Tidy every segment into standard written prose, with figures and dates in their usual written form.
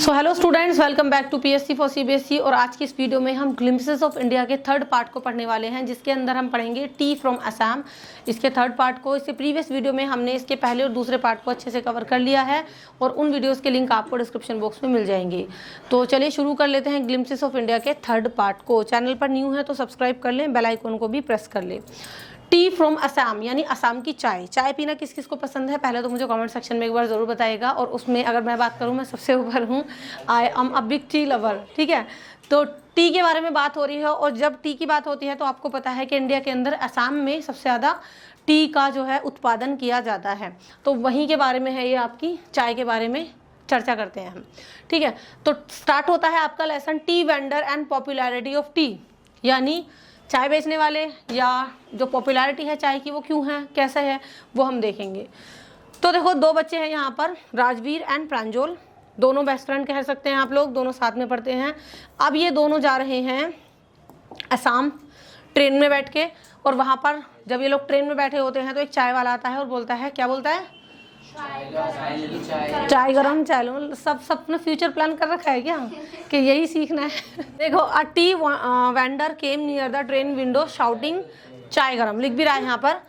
So hello students, welcome back to PSC for CBSE. और आज की इस वीडियो में हम ग्लिम्पसेस ऑफ इंडिया के थर्ड पार्ट को पढ़ने वाले हैं, जिसके अंदर हम पढ़ेंगे टी फ्रॉम असम। इसके थर्ड पार्ट को इससे प्रीवियस वीडियो में हमने इसके पहले और दूसरे पार्ट को अच्छे से कवर कर लिया है और उन वीडियोज़ के लिंक आपको डिस्क्रिप्शन बॉक्स में मिल जाएंगे। तो चलिए शुरू कर लेते हैं ग्लिम्पसेस ऑफ इंडिया के थर्ड पार्ट को। चैनल पर न्यू है तो सब्सक्राइब कर लें, बेल आइकन को भी प्रेस कर लें। टी फ्रॉम असम यानी असम की चाय। चाय पीना किस किस को पसंद है पहले तो मुझे कमेंट सेक्शन में एक बार ज़रूर बताइएगा। और उसमें अगर मैं बात करूँ, मैं सबसे ऊपर हूँ, I am a big tea lover. ठीक है, तो टी के बारे में बात हो रही है और जब टी की बात होती है तो आपको पता है कि इंडिया के अंदर असम में सबसे ज़्यादा टी का जो है उत्पादन किया जाता है। तो वहीं के बारे में है ये, आपकी चाय के बारे में चर्चा करते हैं हम। ठीक है, तो स्टार्ट होता है आपका lesson T vendor and popularity of tea, यानी चाय बेचने वाले या जो पॉपुलैरिटी है चाय की वो क्यों है, कैसे है, वो हम देखेंगे। तो देखो, दो बच्चे हैं यहाँ पर, राजवीर एंड प्रांजल। दोनों बेस्ट फ्रेंड कह सकते हैं आप लोग, दोनों साथ में पढ़ते हैं। अब ये दोनों जा रहे हैं असम ट्रेन में बैठ के, और वहाँ पर जब ये लोग ट्रेन में बैठे होते हैं तो एक चाय वाला आता है और बोलता है, क्या बोलता है? चाय गरम चाय लो। सब अपना फ्यूचर प्लान कर रखा है क्या कि यही सीखना है? देखो, a tea vendor came near the train window shouting chai गरम। लिख भी रहा है यहाँ पर,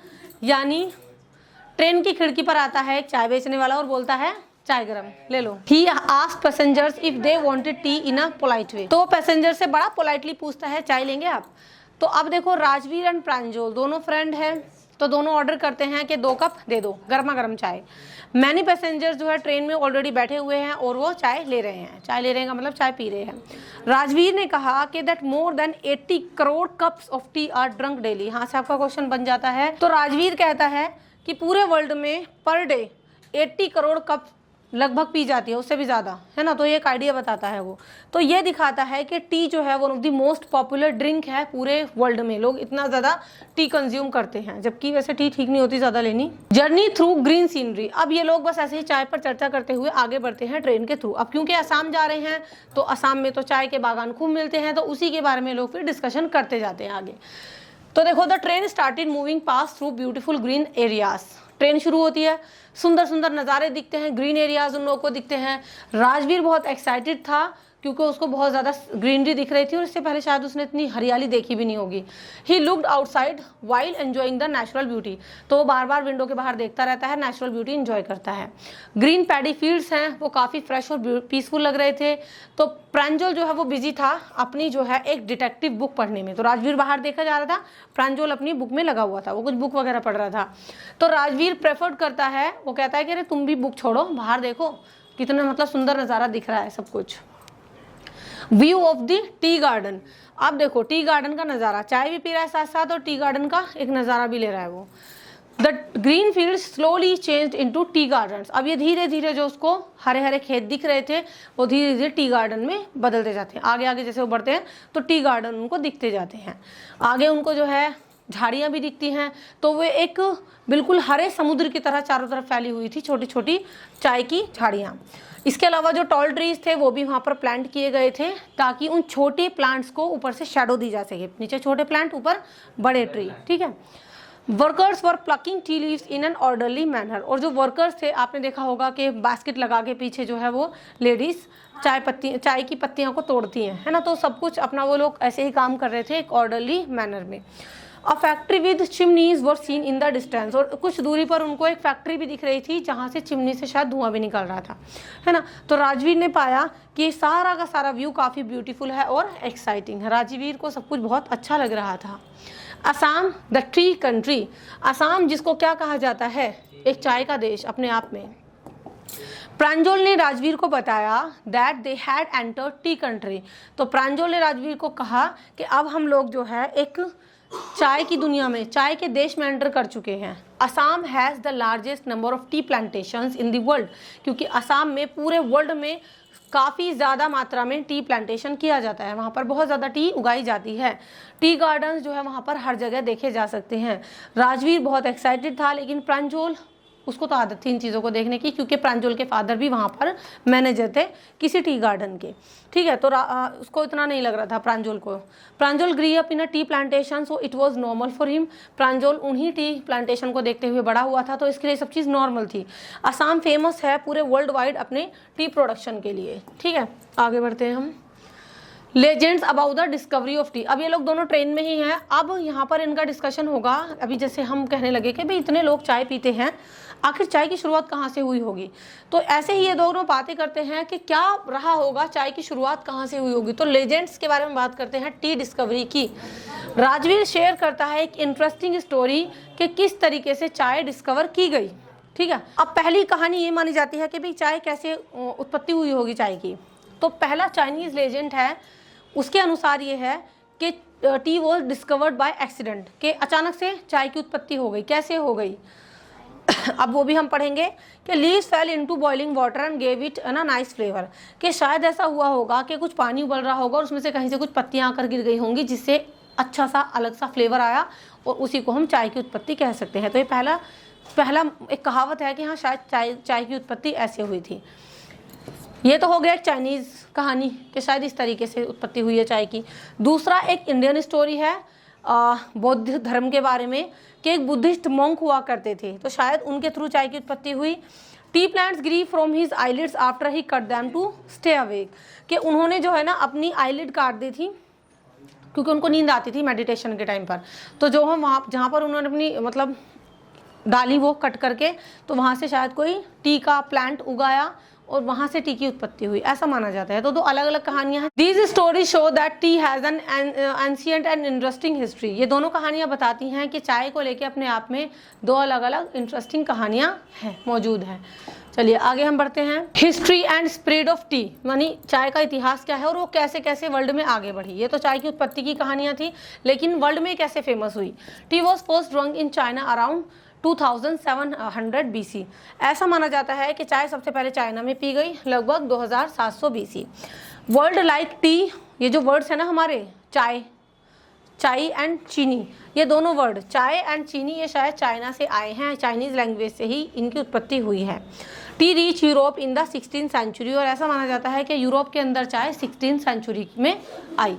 यानी ट्रेन की खिड़की पर आता है एक चाय बेचने वाला और बोलता है चाय गरम ले लो। He asked passengers if they wanted tea in a polite way. तो पैसेंजर से बड़ा पोलाइटली पूछता है, चाय लेंगे आप? तो अब देखो, राजवीर एंड प्रांजल दोनों फ्रेंड हैं, तो दोनों ऑर्डर करते हैं कि 2 कप दे दो गर्मा गर्म चाय। मैनी पैसेंजर्स जो है ट्रेन में ऑलरेडी बैठे हुए हैं और वो चाय ले रहे हैं। चाय ले रहे हैं का मतलब चाय पी रहे हैं। राजवीर ने कहा कि that more than 80 crore cups of T R drunk daily. यहाँ से आपका क्वेश्चन बन जाता है। तो राजवीर कहता है कि पूरे वर्ल्ड में पर डे 80 करोड़ कप लगभग पी जाती है, उससे भी ज़्यादा, है ना। तो ये एक आइडिया बताता है वो। तो ये दिखाता है कि टी जो है one of the most popular drink है पूरे वर्ल्ड में। लोग इतना ज़्यादा टी कंज्यूम करते हैं, जबकि वैसे टी ठीक नहीं होती ज़्यादा लेनी। Journey through green scenery. अब ये लोग बस ऐसे ही चाय पर चर्चा करते हुए आगे बढ़ते हैं ट्रेन के थ्रू। अब क्योंकि असम जा रहे हैं तो असम में तो चाय के बागान खूब मिलते हैं, तो उसी के बारे में लोग फिर डिस्कशन करते जाते हैं आगे। तो देखो, the train started moving pass through beautiful green areas. Train शुरू होती है, सुंदर सुंदर नज़ारे दिखते हैं, ग्रीन एरियाज उन लोगों को दिखते हैं। राजवीर बहुत एक्साइटेड था क्योंकि उसको बहुत ज़्यादा ग्रीनरी दिख रही थी और इससे पहले शायद उसने इतनी हरियाली देखी भी नहीं होगी। He looked outside while enjoying the natural beauty. तो वो बार बार विंडो के बाहर देखता रहता है, नेचुरल ब्यूटी एंजॉय करता है। ग्रीन पैडी फील्ड्स हैं, वो काफ़ी फ्रेश और पीसफुल लग रहे थे। तो प्रांजल जो है वो बिजी था अपनी जो है एक डिटेक्टिव बुक पढ़ने में। तो राजवीर बाहर देखा जा रहा था, प्रांजल अपनी बुक में लगा हुआ था, वो कुछ बुक वगैरह पढ़ रहा था। तो राजवीर प्रेफर्ड करता है, वो कहता है कि अरे तुम भी बुक छोड़ो, बाहर देखो कितना मतलब सुंदर नज़ारा दिख रहा है सब कुछ। View of the tea garden. अब देखो, टी गार्डन का नज़ारा, चाय भी पी रहा है साथ साथ और टी गार्डन का एक नज़ारा भी ले रहा है वो। The green field slowly changed into tea gardens. अब ये धीरे धीरे जो उसको हरे हरे खेत दिख रहे थे वो धीरे धीरे टी गार्डन में बदलते जाते हैं। आगे आगे जैसे वो बढ़ते हैं तो टी गार्डन उनको दिखते जाते हैं। आगे उनको जो है झाड़ियाँ भी दिखती हैं, तो वे एक बिल्कुल हरे समुद्र की तरह चारों तरफ फैली हुई थी छोटी छोटी चाय की झाड़ियाँ। इसके अलावा जो टॉल ट्रीज थे वो भी वहाँ पर प्लांट किए गए थे ताकि उन छोटे प्लांट्स को ऊपर से शैडो दी जा सके। नीचे छोटे प्लांट, ऊपर बड़े ट्री। ठीक है। Workers were plucking tea leaves in an orderly manner. और जो वर्कर्स थे, आपने देखा होगा कि बास्केट लगा के पीछे जो है वो लेडीज़ चाय की पत्तियाँ को तोड़ती हैं, है ना। तो सब कुछ अपना वो लोग ऐसे ही काम कर रहे थे एक ऑर्डरली मैनर में। A factory with chimneys were seen in the distance. और कुछ दूरी पर उनको एक फैक्ट्री भी दिख रही थी जहाँ से चिमनी से शायद धुआं भी निकल रहा था, है ना। तो राजवीर ने पाया कि सारा का सारा व्यू काफ़ी ब्यूटीफुल है और एक्साइटिंग है। राजवीर को सब कुछ बहुत अच्छा लग रहा था। Assam the T country. Assam जिसको क्या कहा जाता है, एक चाय का देश अपने आप में। प्रांजल ने राजवीर को बताया that they had entered T country. तो प्रांजल ने राजवीर को कहा कि अब हम लोग जो है एक चाय की दुनिया में, चाय के देश में एंटर कर चुके हैं। Assam has the largest number of T plantations in the world. क्योंकि असम में पूरे वर्ल्ड में काफ़ी ज़्यादा मात्रा में टी प्लांटेशन किया जाता है, वहाँ पर बहुत ज़्यादा टी उगाई जाती है। टी गार्डन्स जो है वहाँ पर हर जगह देखे जा सकते हैं। राजवीर बहुत एक्साइटेड था, लेकिन प्रांजल उसको तो आदत थी इन चीज़ों को देखने की, क्योंकि प्रांजल के फादर भी वहाँ पर मैनेजर थे किसी टी गार्डन के। ठीक है, तो उसको इतना नहीं लग रहा था प्रांजल को। Pranjal grew up in a tea plantation, so it was normal for him. Pranjal उन्हीं टी प्लांटेशन को देखते हुए बड़ा हुआ था, तो इसके लिए सब चीज़ नॉर्मल थी। असम फेमस है पूरे वर्ल्ड वाइड अपने टी प्रोडक्शन के लिए। ठीक है, आगे बढ़ते हैं हम। Legends about the discovery of T. अब ये लोग दोनों ट्रेन में ही हैं। अब यहाँ पर इनका डिस्कशन होगा। अभी जैसे हम कहने लगे कि भाई इतने लोग चाय पीते हैं, आखिर चाय की शुरुआत कहाँ से हुई होगी। तो ऐसे ही ये दोनों बातें करते हैं कि क्या रहा होगा, चाय की शुरुआत कहाँ से हुई होगी। तो लेजेंड्स के बारे में बात करते हैं टी डिस्कवरी की। राजवीर शेयर करता है एक इंटरेस्टिंग स्टोरी कि किस तरीके से चाय डिस्कवर की गई। ठीक है, अब पहली कहानी ये मानी जाती है कि भाई चाय कैसे उत्पत्ति हुई होगी चाय की। तो पहला चाइनीज लेजेंड है, उसके अनुसार ये है कि T was discovered by accident, कि अचानक से चाय की उत्पत्ति हो गई। कैसे हो गई अब वो भी हम पढ़ेंगे कि leaves fail into boiling water and gave it a nice flavour, कि शायद ऐसा हुआ होगा कि कुछ पानी उबल रहा होगा और उसमें से कहीं से कुछ पत्तियां आकर गिर गई होंगी, जिससे अच्छा सा अलग सा फ्लेवर आया और उसी को हम चाय की उत्पत्ति कह सकते हैं। तो ये पहला एक कहावत है कि हाँ शायद चाय की उत्पत्ति ऐसे हुई थी। ये तो हो गया एक चाइनीज़ कहानी कि शायद इस तरीके से उत्पत्ति हुई है चाय की। दूसरा एक इंडियन स्टोरी है बौद्ध धर्म के बारे में, कि एक बुद्धिस्ट मॉन्क हुआ करते थे, तो शायद उनके थ्रू चाय की उत्पत्ति हुई। Tea plants grew from his eyelids after he cut them to stay awake, कि उन्होंने जो है ना अपनी आईलिड काट दी थी क्योंकि उनको नींद आती थी मेडिटेशन के टाइम पर। तो जो हम वहाँ जहाँ पर उन्होंने अपनी मतलब डाली वो कट करके, तो वहाँ से शायद कोई टी का प्लांट उगाया और वहां से टी की उत्पत्ति हुई, ऐसा माना जाता है। तो दो अलग अलग कहानियां हैं। These story show that T has an ancient and interesting history. ये दोनों कहानियां बताती हैं कि चाय को लेके अपने आप में दो अलग अलग इंटरेस्टिंग कहानियां हैं, मौजूद हैं। चलिए आगे हम बढ़ते हैं। History and spread of tea, यानी चाय का इतिहास क्या है और वो कैसे कैसे वर्ल्ड में आगे बढ़ी। ये तो चाय की उत्पत्ति की कहानियां थी, लेकिन वर्ल्ड में कैसे फेमस हुई। T was first drunk in China around 2700 BC। ऐसा माना जाता है कि चाय सबसे पहले चाइना में पी गई लगभग 2700 BC। वर्ल्ड लाइक टी, ये जो वर्ड्स है ना हमारे, चाय एंड चीनी, ये दोनों वर्ड चाय एंड चीनी ये शायद चाइना से आए हैं, चाइनीज लैंग्वेज से ही इनकी उत्पत्ति हुई है। Tea reach Europe in the 16th century, और ऐसा माना जाता है कि यूरोप के अंदर चाय 16th सेंचुरी में आई।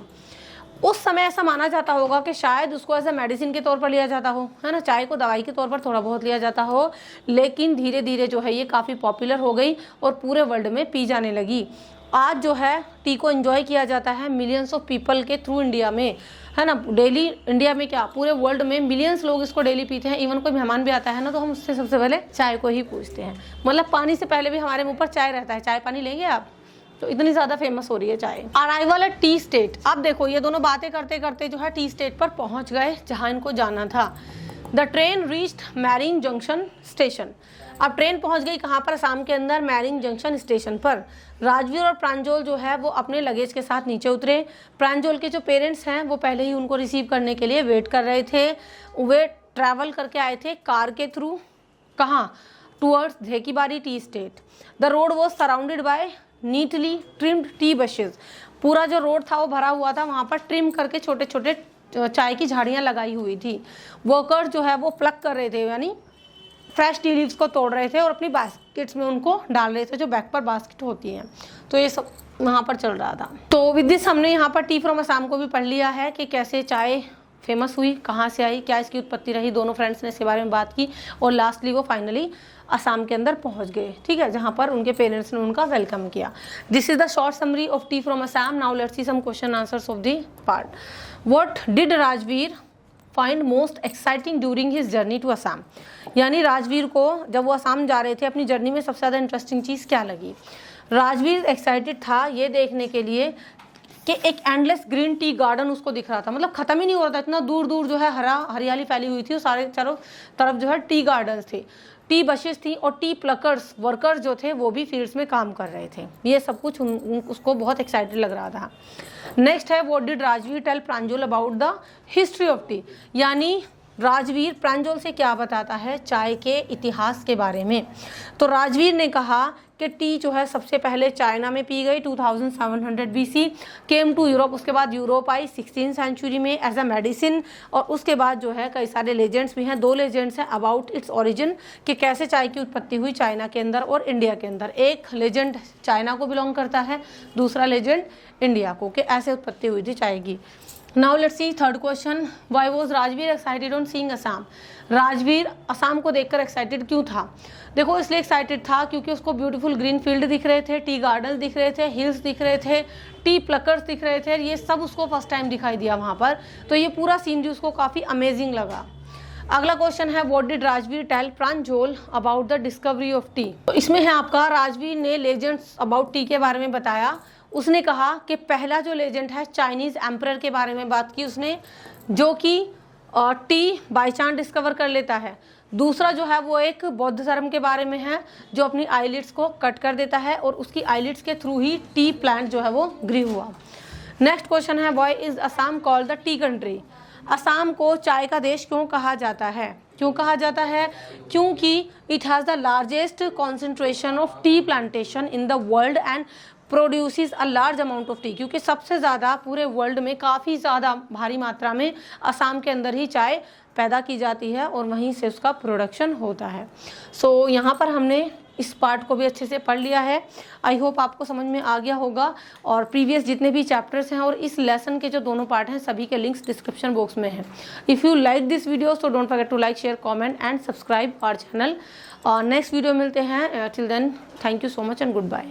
उस समय ऐसा माना जाता होगा कि शायद उसको ऐसा मेडिसिन के तौर पर लिया जाता हो, है ना, चाय को दवाई के तौर पर थोड़ा बहुत लिया जाता हो, लेकिन धीरे धीरे जो है ये काफ़ी पॉपुलर हो गई और पूरे वर्ल्ड में पी जाने लगी। आज जो है टी को एंजॉय किया जाता है मिलियंस ऑफ पीपल के थ्रू इंडिया में, है ना। डेली इंडिया में क्या पूरे वर्ल्ड में मिलियंस लोग इसको डेली पीते हैं। इवन कोई मेहमान भी आता है ना तो हम उससे सबसे पहले चाय को ही पूछते हैं, मतलब पानी से पहले भी हमारे मुँह पर चाय रहता है, चाय पानी लेंगे आप। तो इतनी ज़्यादा फेमस हो रही है चाय। अराइवल एट टी स्टेट, अब देखो ये दोनों बातें करते करते जो है टी स्टेट पर पहुंच गए जहां इनको जाना था। The train reached marrying junction station. अब ट्रेन पहुंच गई कहाँ पर, असम के अंदर मैरिंग जंक्शन स्टेशन पर। राजवीर और प्रांजल जो है वो अपने लगेज के साथ नीचे उतरे। प्रांजल के जो पेरेंट्स हैं वो पहले ही उनको रिसीव करने के लिए वेट कर रहे थे। वे ट्रैवल करके आए थे कार के थ्रू, कहाँ, towards Dhekiabari tea estate. The road was surrounded by neatly trimmed tea bushes. पूरा जो रोड था वो भरा हुआ था, वहाँ पर ट्रिम करके छोटे छोटे चाय की झाड़ियाँ लगाई हुई थी। वर्कर्स जो है वो प्लक कर रहे थे, यानी फ्रेश टी लीव्स को तोड़ रहे थे और अपनी बास्केट्स में उनको डाल रहे थे, जो बैक पर बास्केट होती हैं। तो ये सब वहाँ पर चल रहा था। तो विद दिस हमने यहाँ पर टी फ्रॉम असम को भी पढ़ लिया है कि कैसे चाय फेमस हुई, कहाँ से आई, क्या इसकी उत्पत्ति रही। दोनों फ्रेंड्स ने इसके बारे में बात की और लास्टली वो फाइनली असम के अंदर पहुंच गए, ठीक है, जहां पर उनके पेरेंट्स ने उनका वेलकम किया। This is the short summary of tea from Assam. Now let's see some question answers of the part. What did Rajvir find most exciting during his journey to Assam, यानी राजवीर को जब वो असम जा रहे थे अपनी जर्नी में सबसे ज़्यादा इंटरेस्टिंग चीज़ क्या लगी। राजवीर एक्साइटेड था ये देखने के लिए कि एक एंडलेस ग्रीन टी गार्डन उसको दिख रहा था, मतलब खत्म ही नहीं हो रहा था, इतना दूर दूर जो है हरियाली फैली हुई थी और सारे चारों तरफ जो है टी गार्डन्स थे, टी बशेस थी और टी प्लकर्स वर्कर्स जो थे वो भी फील्ड्स में काम कर रहे थे। ये सब कुछ उसको बहुत एक्साइटेड लग रहा था। नेक्स्ट है what did Rajveer tell Pranjal about the history of tea, यानी राजवीर प्रांजल से क्या बताता है चाय के इतिहास के बारे में। तो राजवीर ने कहा कि टी जो है सबसे पहले चाइना में पी गई 2700 BC, केम टू यूरोप, उसके बाद यूरोप आई 16th सेंचुरी में एज अ मेडिसिन। और उसके बाद जो है कई सारे लेजेंड्स भी हैं, 2 लेजेंड्स हैं अबाउट इट्स ओरिजिन कि कैसे चाय की उत्पत्ति हुई चाइना के अंदर और इंडिया के अंदर। एक लेजेंड चाइना को बिलोंग करता है, दूसरा लेजेंड इंडिया को, कि ऐसे उत्पत्ति हुई थी चाय की। Now let's C third question, why was Rajveer excited on seeing Assam. Rajveer Assam को देखकर एक्साइटेड क्यों था? देखो इसलिए एक्साइटेड था क्योंकि उसको ब्यूटीफुल ग्रीन फील्ड दिख रहे थे, टी गार्डन दिख रहे थे, हिल्स दिख रहे थे, टी प्लकर्स दिख रहे थे, ये सब उसको फर्स्ट टाइम दिखाई दिया वहाँ पर। तो ये पूरा सीनरी उसको काफ़ी अमेजिंग लगा। अगला क्वेश्चन है, what did Rajveer tell Pranjol about the discovery of tea. तो इसमें है आपका, राजवीर ने लेजेंड्स अबाउट टी के बारे में बताया। उसने कहा कि पहला जो लेजेंड है चाइनीज़ एम्परर के बारे में बात की उसने, जो कि टी बाई चांस डिस्कवर कर लेता है। दूसरा जो है वो एक बौद्ध धर्म के बारे में है जो अपनी आईलिड्स को कट कर देता है और उसकी आईलिड्स के थ्रू ही टी प्लांट जो है वो ग्री हुआ। नेक्स्ट क्वेश्चन है, why is Assam called the T country. Assam को चाय का देश क्यों कहा जाता है? क्यों कहा जाता है? क्योंकि it has the largest concentration of tea plantation in the world and produces a large amount of T. क्योंकि सबसे ज़्यादा पूरे वर्ल्ड में काफ़ी ज़्यादा भारी मात्रा में असम के अंदर ही चाय पैदा की जाती है और वहीं से उसका प्रोडक्शन होता है। सो यहाँ पर हमने इस पार्ट को भी अच्छे से पढ़ लिया है। आई होप आपको समझ में आ गया होगा। और प्रीवियस जितने भी चैप्टर्स हैं और इस लेसन के जो दोनों पार्ट हैं सभी के लिंक्स डिस्क्रिप्शन बॉक्स में हैं। If you like this video so don't forget to like, share, comment and subscribe our channel. और नेक्स्ट वीडियो मिलते हैं। Till then thank you so much and good bye.